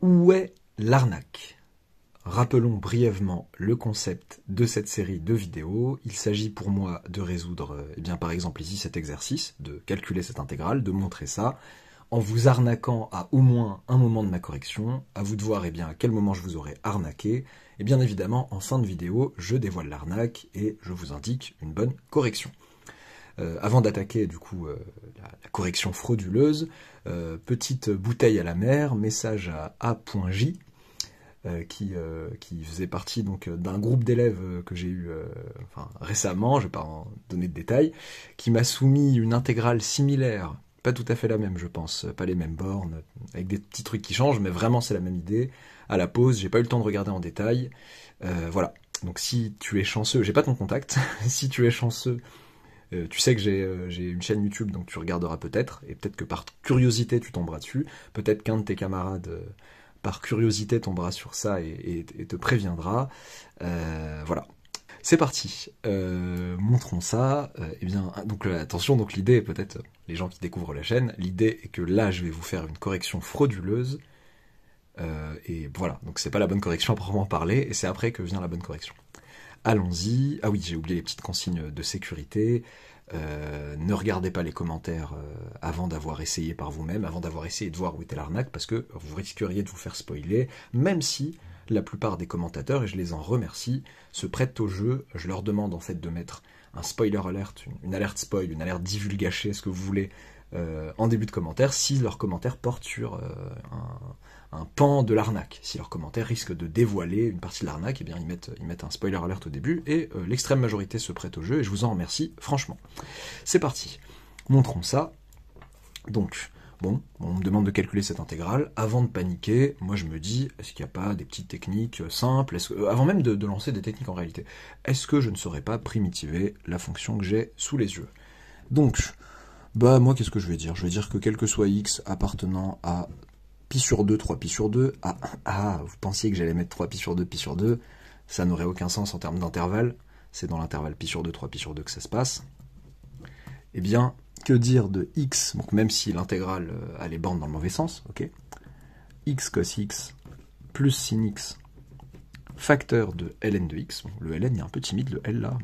Où est l'arnaque? Rappelons brièvement le concept de cette série de vidéos. Il s'agit pour moi de résoudre, par exemple ici cet exercice, de calculer cette intégrale, de montrer ça, en vous arnaquant à au moins un moment de ma correction, à vous de voir à quel moment je vous aurai arnaqué, et bien évidemment en fin de vidéo, je dévoile l'arnaque et je vous indique une bonne correction. Avant d'attaquer du coup la correction frauduleuse, petite bouteille à la mer, message à A.J, qui faisait partie donc d'un groupe d'élèves que j'ai eu récemment, je ne vais pas en donner de détails, qui m'a soumis une intégrale similaire, pas tout à fait la même je pense, pas les mêmes bornes, avec des petits trucs qui changent, mais vraiment c'est la même idée. À la pause, j'ai pas eu le temps de regarder en détail. Voilà, donc si tu es chanceux, j'ai pas ton contact, si tu es chanceux, tu sais que j'ai une chaîne YouTube, donc tu regarderas peut-être, et peut-être que par curiosité tu tomberas dessus, peut-être qu'un de tes camarades par curiosité tombera sur ça et te préviendra. Voilà. C'est parti. Montrons ça. Donc attention, donc l'idée est peut-être, les gens qui découvrent la chaîne, l'idée est que là je vais vous faire une correction frauduleuse. Et voilà, donc c'est pas la bonne correction à proprement parler, et c'est après que vient la bonne correction. Allons-y. Ah oui, j'ai oublié les petites consignes de sécurité. Ne regardez pas les commentaires avant d'avoir essayé par vous-même, avant d'avoir essayé de voir où était l'arnaque, parce que vous risqueriez de vous faire spoiler, même si la plupart des commentateurs, et je les en remercie, se prêtent au jeu. Je leur demande en fait de mettre un spoiler alert, une alerte spoil, une alerte divulgachée, ce que vous voulez, en début de commentaire, si leur commentaire porte sur un pan de l'arnaque. Si leur commentaire risque de dévoiler une partie de l'arnaque, ils mettent un spoiler alert au début, et l'extrême majorité se prête au jeu, et je vous en remercie, franchement. C'est parti. Montrons ça. Donc, bon, on me demande de calculer cette intégrale. Avant de paniquer, moi je me dis, est-ce qu'il n'y a pas des petites techniques simples, avant même de lancer des techniques en réalité, est-ce que je ne saurais pas primitiver la fonction que j'ai sous les yeux? Donc, moi qu'est-ce que je vais dire? Je vais dire que quel que soit x appartenant à pi sur 2, 3 pi sur 2, vous pensiez que j'allais mettre 3 pi sur 2, pi sur 2, ça n'aurait aucun sens en termes d'intervalle, c'est dans l'intervalle pi sur 2, 3 pi sur 2 que ça se passe. Eh bien, que dire de x, donc même si l'intégrale a les bornes dans le mauvais sens, ok, x cos x plus sin x facteur de ln de x, bon, le ln il est un peu timide, le l là,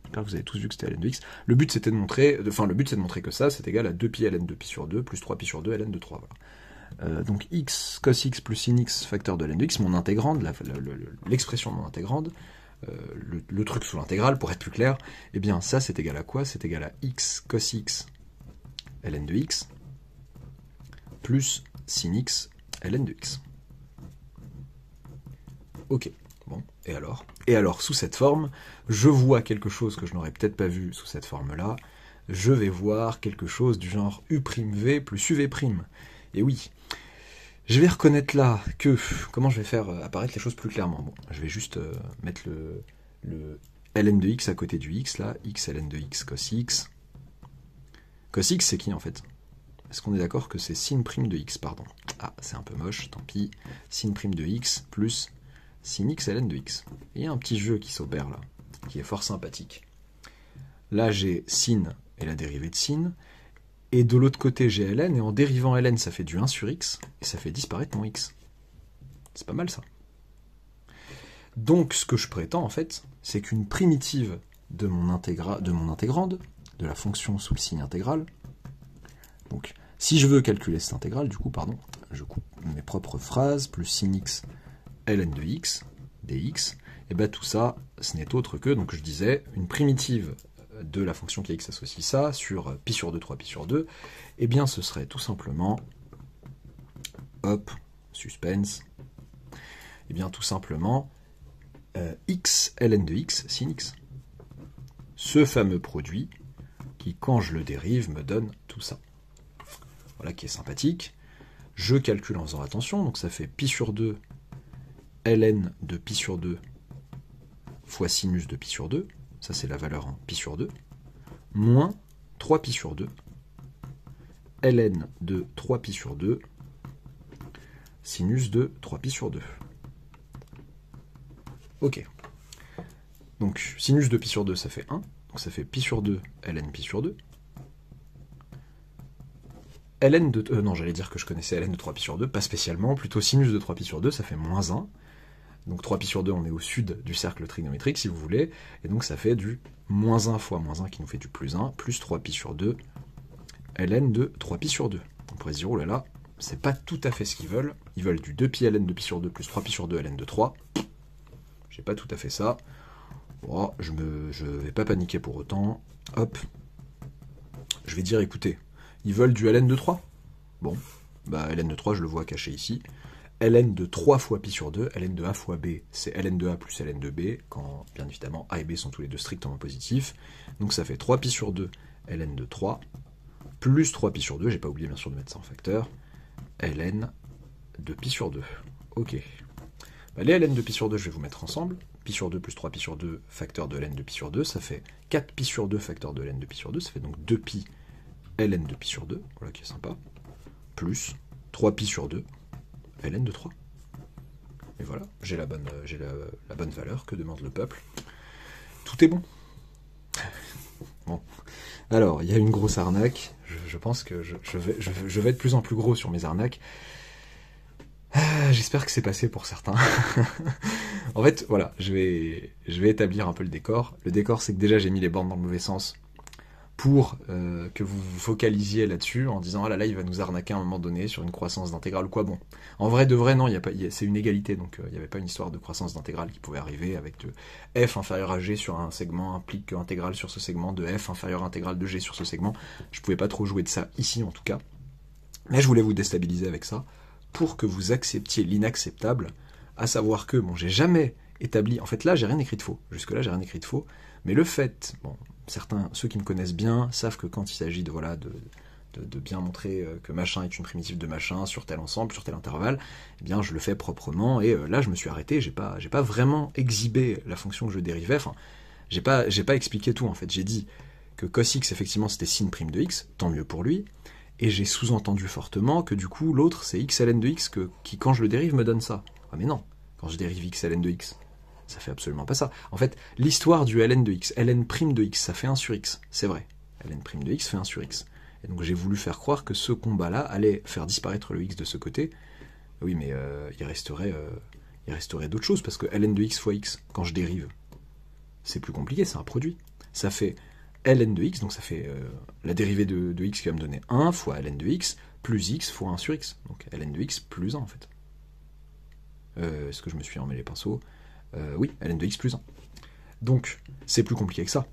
j'espère que vous avez tous vu que c'était ln de x, le but c'est de montrer que ça c'est égal à 2 pi ln de pi sur 2 plus 3 pi sur 2 ln de 3, voilà. Donc x cos x plus sin x facteur de ln de x, mon intégrande, l'expression de mon intégrande, le truc sous l'intégrale pour être plus clair, eh bien ça c'est égal à quoi? C'est égal à x cos x ln de x plus sin x ln de x. Ok, bon, et alors, sous cette forme, je vois quelque chose que je n'aurais peut-être pas vu sous cette forme-là, je vais voir quelque chose du genre u'v plus uv'. Et oui, je vais reconnaître là que... Comment je vais faire apparaître les choses plus clairement? Bon, je vais juste mettre le ln de x à côté du x, là, x ln de x cos x. Cos x, c'est qui en fait? Est-ce qu'on est d'accord que c'est sin prime de x, pardon? Ah, c'est un peu moche, tant pis. Sin prime de x plus sin x ln de x. Il y a un petit jeu qui s'opère là, qui est fort sympathique. Là, j'ai sin et la dérivée de sin, et de l'autre côté, j'ai ln, et en dérivant ln, ça fait du 1 sur x, et ça fait disparaître mon x. C'est pas mal ça. Donc, ce que je prétends, en fait, c'est qu'une primitive de mon intégrande, de la fonction sous le signe intégral, donc, si je veux calculer cette intégrale, du coup, je coupe mes propres phrases, plus sin x ln de x, dx, et bien tout ça, ce n'est autre que, donc je disais, une primitive de la fonction qui x associe ça, sur pi sur 2, 3 pi sur 2, et bien ce serait tout simplement, hop, suspense, et bien tout simplement, x ln de x sin x. Ce fameux produit qui, quand je le dérive, me donne tout ça. Voilà qui est sympathique. Je calcule en faisant attention, donc ça fait pi sur 2 ln de pi sur 2 fois sinus de pi sur 2, ça c'est la valeur en pi sur 2, moins 3 pi sur 2, ln de 3 pi sur 2, sinus de 3 pi sur 2. Ok. Donc sinus de pi sur 2, ça fait 1, donc ça fait pi sur 2 ln pi sur 2, ln de... non, j'allais dire que je connaissais ln de 3pi sur 2, pas spécialement, plutôt sinus de 3pi sur 2, ça fait moins 1. Donc 3pi sur 2, on est au sud du cercle trigonométrique, si vous voulez, et donc ça fait du moins 1 fois moins 1 qui nous fait du plus 1, plus 3pi sur 2, ln de 3pi sur 2. On pourrait se dire, oh là là, c'est pas tout à fait ce qu'ils veulent. Ils veulent du 2pi ln de pi sur 2 plus 3pi sur 2 ln de 3. J'ai pas tout à fait ça. Oh, je vais pas paniquer pour autant. Hop. Je vais dire, écoutez, ils veulent du ln de 3. Bon, bah ln de 3, je le vois caché ici. ln de 3 fois pi sur 2, ln de a fois b, c'est ln de a plus ln de b, quand, bien évidemment, a et b sont tous les deux strictement positifs. Donc ça fait 3pi sur 2, ln de 3, plus 3pi sur 2, j'ai pas oublié bien sûr de mettre ça en facteur, ln de pi sur 2. Ok. Bah, les ln de pi sur 2, je vais vous mettre ensemble. Pi sur 2 plus 3pi sur 2, facteur de ln de pi sur 2, ça fait 4pi sur 2, facteur de ln de pi sur 2, ça fait donc 2pi ln de pi sur 2, voilà qui est sympa, plus 3pi sur 2, ln de 3. Et voilà, j'ai la bonne valeur que demande le peuple. Tout est bon. Bon. Alors, il y a une grosse arnaque. Je pense que je vais être de plus en plus gros sur mes arnaques. J'espère que c'est passé pour certains. En fait, voilà, je vais établir un peu le décor. Le décor, c'est que déjà, j'ai mis les bornes dans le mauvais sens pour que vous vous focalisiez là-dessus en disant « Ah là là, il va nous arnaquer à un moment donné sur une croissance d'intégrale ou quoi ». Bon, en vrai de vrai, non, c'est une égalité, donc il n'y avait pas une histoire de croissance d'intégrale qui pouvait arriver avec de f inférieur à g sur un segment implique que intégrale sur ce segment, de f inférieur à intégrale de g sur ce segment. Je pouvais pas trop jouer de ça ici, en tout cas. Mais je voulais vous déstabiliser avec ça pour que vous acceptiez l'inacceptable, à savoir que, bon, j'ai jamais établi... En fait, là, j'ai rien écrit de faux. Jusque-là, j'ai rien écrit de faux. Mais le fait... Bon, ceux qui me connaissent bien savent que quand il s'agit de bien montrer que machin est une primitive de machin sur tel ensemble, sur tel intervalle, eh bien je le fais proprement, et là je me suis arrêté, j'ai pas vraiment exhibé la fonction que je dérivais, enfin, j'ai pas expliqué tout en fait, j'ai dit que cos x effectivement c'était sin prime de x, tant mieux pour lui, et j'ai sous-entendu fortement que du coup l'autre c'est x ln de x qui quand je le dérive me donne ça. Ah mais non, quand je dérive x ln de x, ça fait absolument pas ça. En fait, l'histoire du ln de x, ln prime de x, ça fait 1 sur x, c'est vrai. ln prime de x fait 1 sur x. Et donc j'ai voulu faire croire que ce combat-là allait faire disparaître le x de ce côté. Oui, mais il resterait d'autres choses, parce que ln de x fois x, quand je dérive, c'est plus compliqué, c'est un produit. Ça fait ln de x, donc ça fait la dérivée de x qui va me donner 1 fois ln de x, plus x fois 1 sur x. Donc ln de x plus 1 en fait. Est-ce que je me suis emmêlé les pinceaux ? Oui, ln de x plus 1. Donc, c'est plus compliqué que ça.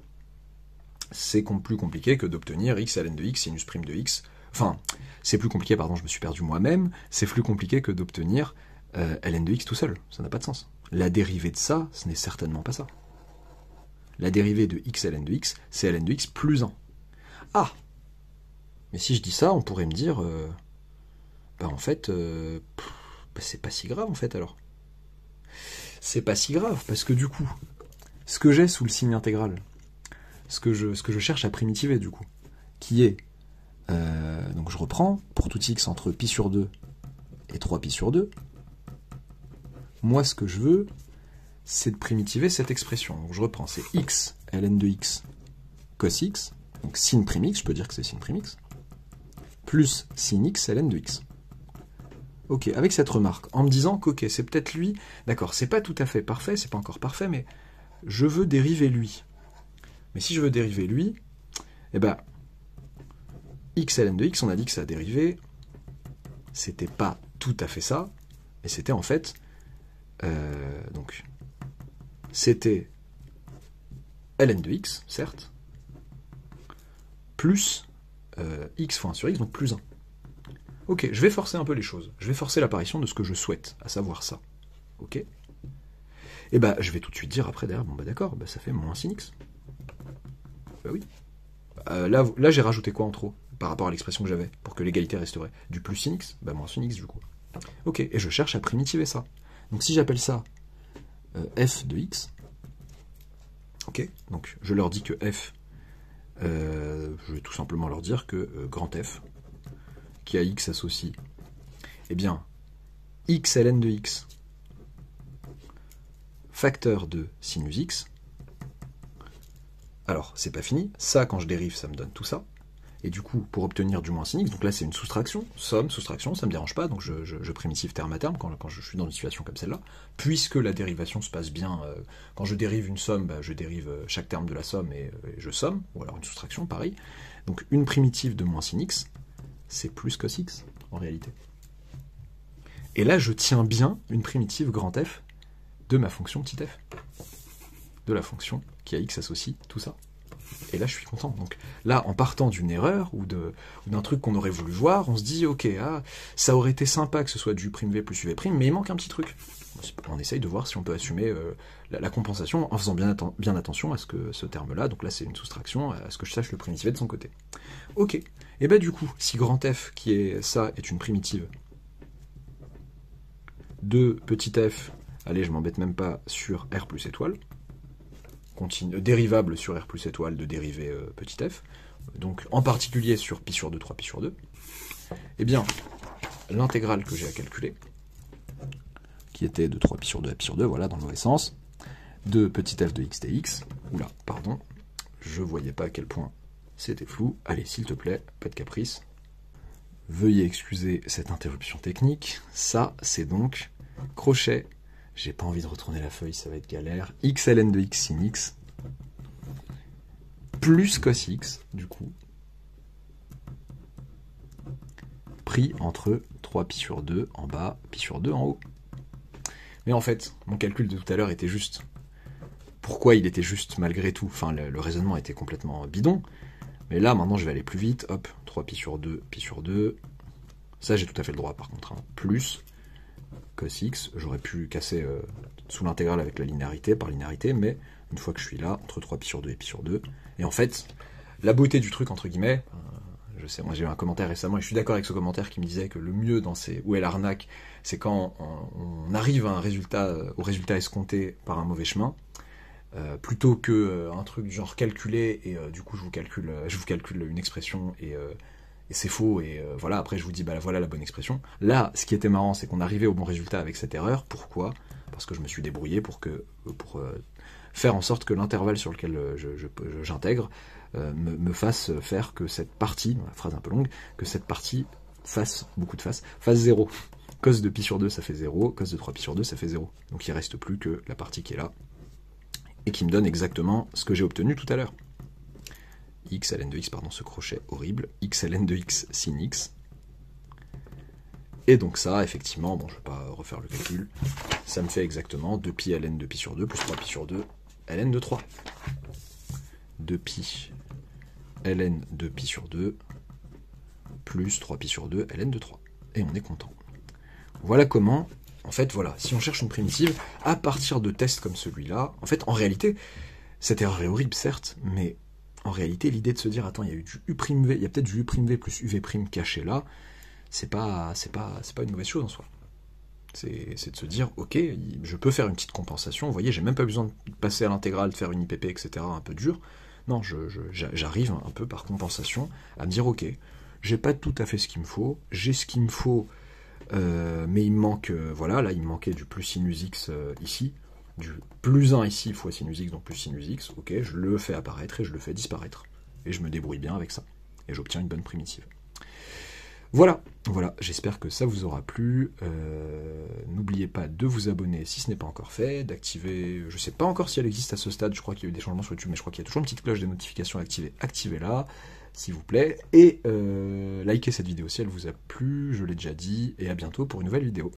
C'est plus compliqué que d'obtenir x ln de x sinus prime de x. Enfin, c'est plus compliqué, pardon, je me suis perdu moi-même. C'est plus compliqué que d'obtenir ln de x tout seul. Ça n'a pas de sens. La dérivée de ça, ce n'est certainement pas ça. La dérivée de x ln de x, c'est ln de x plus 1. Ah! Mais si je dis ça, on pourrait me dire... en fait, c'est pas si grave, en fait, alors. C'est pas si grave, parce que du coup, ce que j'ai sous le signe intégral, ce que je cherche à primitiver, du coup, qui est, donc je reprends, pour tout x entre pi sur 2 et 3pi sur 2, moi ce que je veux, c'est de primitiver cette expression. Donc je reprends, c'est x ln de x cos x, donc sin prime x, je peux dire que c'est sin prime x, plus sin x ln de x. Ok, avec cette remarque, en me disant qu'ok, c'est peut-être lui, d'accord, c'est pas tout à fait parfait, c'est pas encore parfait, mais je veux dériver lui. Mais si je veux dériver lui, eh ben, x ln de x, on a dit que ça dérivait, c'était pas tout à fait ça, et c'était en fait, donc, c'était ln de x, certes, plus x fois 1 sur x, donc plus 1. Ok, je vais forcer un peu les choses. Je vais forcer l'apparition de ce que je souhaite, à savoir ça. Ok ? Et bah, je vais tout de suite dire après derrière, bon bah d'accord, bah ça fait moins sin x. Bah oui. Là j'ai rajouté quoi en trop, par rapport à l'expression que j'avais, pour que l'égalité resterait ? Du plus sin x, bah moins sin x du coup. Ok, et je cherche à primitiver ça. Donc si j'appelle ça f de x, ok, donc je leur dis que f, je vais tout simplement leur dire que grand F, qui a x associe, eh bien, x ln de x, facteur de sinus x. Alors, c'est pas fini, ça, quand je dérive, ça me donne tout ça. Et du coup, pour obtenir du moins sin x, donc là c'est une soustraction, somme, soustraction, ça me dérange pas, donc je primitive terme à terme quand je suis dans une situation comme celle-là, puisque la dérivation se passe bien, quand je dérive une somme, je dérive chaque terme de la somme et je somme, ou alors une soustraction, pareil. Donc une primitive de moins sin x, c'est plus cos x, en réalité. Et là, je tiens bien une primitive grand F de ma fonction petit f, de la fonction qui à x associe tout ça. Et là, je suis content. Donc là, en partant d'une erreur ou d'un truc qu'on aurait voulu voir, on se dit, ok, ça aurait été sympa que ce soit du prime v plus uv prime, mais il manque un petit truc. On essaye de voir si on peut assumer la compensation en faisant bien attention à ce terme-là. Donc là, c'est une soustraction, à ce que je sache le primitiver de son côté. Ok. Et bah du coup, si grand f, qui est ça, est une primitive de petit f, allez, je m'embête même pas, sur r plus étoile, dérivable sur r plus étoile de dérivée petit f, donc en particulier sur pi sur 2, 3 pi sur 2, eh bien, l'intégrale que j'ai à calculer, qui était de 3 pi sur 2 à pi sur 2, voilà, dans le mauvais sens, de petit f de x dx, oula, pardon, je voyais pas à quel point c'était flou, allez, s'il te plaît, pas de caprice, veuillez excuser cette interruption technique, ça, c'est donc crochet. J'ai pas envie de retourner la feuille, ça va être galère. X ln de x sin x plus cos x, du coup, pris entre 3 pi sur 2 en bas, pi sur 2 en haut. Mais en fait, mon calcul de tout à l'heure était juste. Pourquoi il était juste malgré tout? Enfin, le raisonnement était complètement bidon. Mais là, maintenant, je vais aller plus vite. Hop, 3 pi sur 2, pi sur 2. Ça, j'ai tout à fait le droit, par contre. Hein. Plus cos x, j'aurais pu casser sous l'intégrale avec la linéarité, par linéarité, mais une fois que je suis là, entre 3 pi sur 2 et pi sur 2, et en fait, la beauté du truc, entre guillemets, je sais, moi j'ai eu un commentaire récemment, et je suis d'accord avec ce commentaire qui me disait que le mieux dans ces où est l'arnaque, c'est quand on arrive à un résultat, au résultat escompté par un mauvais chemin, plutôt que un truc genre calculé, et du coup je vous calcule une expression, et c'est faux, et voilà, après je vous dis, bah voilà la bonne expression. Là, ce qui était marrant, c'est qu'on arrivait au bon résultat avec cette erreur. Pourquoi? Parce que je me suis débrouillé pour faire en sorte que l'intervalle sur lequel j'intègre me fasse faire que cette partie, la phrase un peu longue, que cette partie fasse 0. Cos de pi sur 2, ça fait 0, cos de 3 pi sur 2, ça fait 0. Donc il ne reste plus que la partie qui est là, et qui me donne exactement ce que j'ai obtenu tout à l'heure. X ln de x, pardon, ce crochet horrible, x ln de x sin x. Et donc ça, effectivement, bon, je ne vais pas refaire le calcul, ça me fait exactement 2 pi ln de pi sur 2 plus 3 pi sur 2 ln de 3. 2 pi ln de pi sur 2 plus 3 pi sur 2 ln de 3. Et on est content. Voilà comment, en fait, voilà, si on cherche une primitive, à partir de tests comme celui-là, en fait, en réalité, cette erreur est horrible, certes, mais en réalité, l'idée de se dire, attends, il y a eu du u'v, il y a peut-être du u'v plus uv' caché là, c'est pas une mauvaise chose en soi. C'est de se dire, ok, je peux faire une petite compensation, vous voyez, j'ai même pas besoin de passer à l'intégrale, de faire une IPP, etc., un peu dur. Non, j'arrive un peu par compensation à me dire, ok, j'ai pas tout à fait ce qu'il me faut, j'ai ce qu'il me faut, mais il me manque, voilà, là il me manquait du plus sinus x ici, du plus 1 ici fois sinus x, donc plus sinus x, ok, je le fais apparaître et je le fais disparaître. Et je me débrouille bien avec ça. Et j'obtiens une bonne primitive. Voilà, j'espère que ça vous aura plu. N'oubliez pas de vous abonner si ce n'est pas encore fait, d'activer, je ne sais pas encore si elle existe à ce stade, je crois qu'il y a eu des changements sur YouTube, mais je crois qu'il y a toujours une petite cloche des notifications activée, activez-la, s'il vous plaît, et likez cette vidéo si elle vous a plu, je l'ai déjà dit, et à bientôt pour une nouvelle vidéo.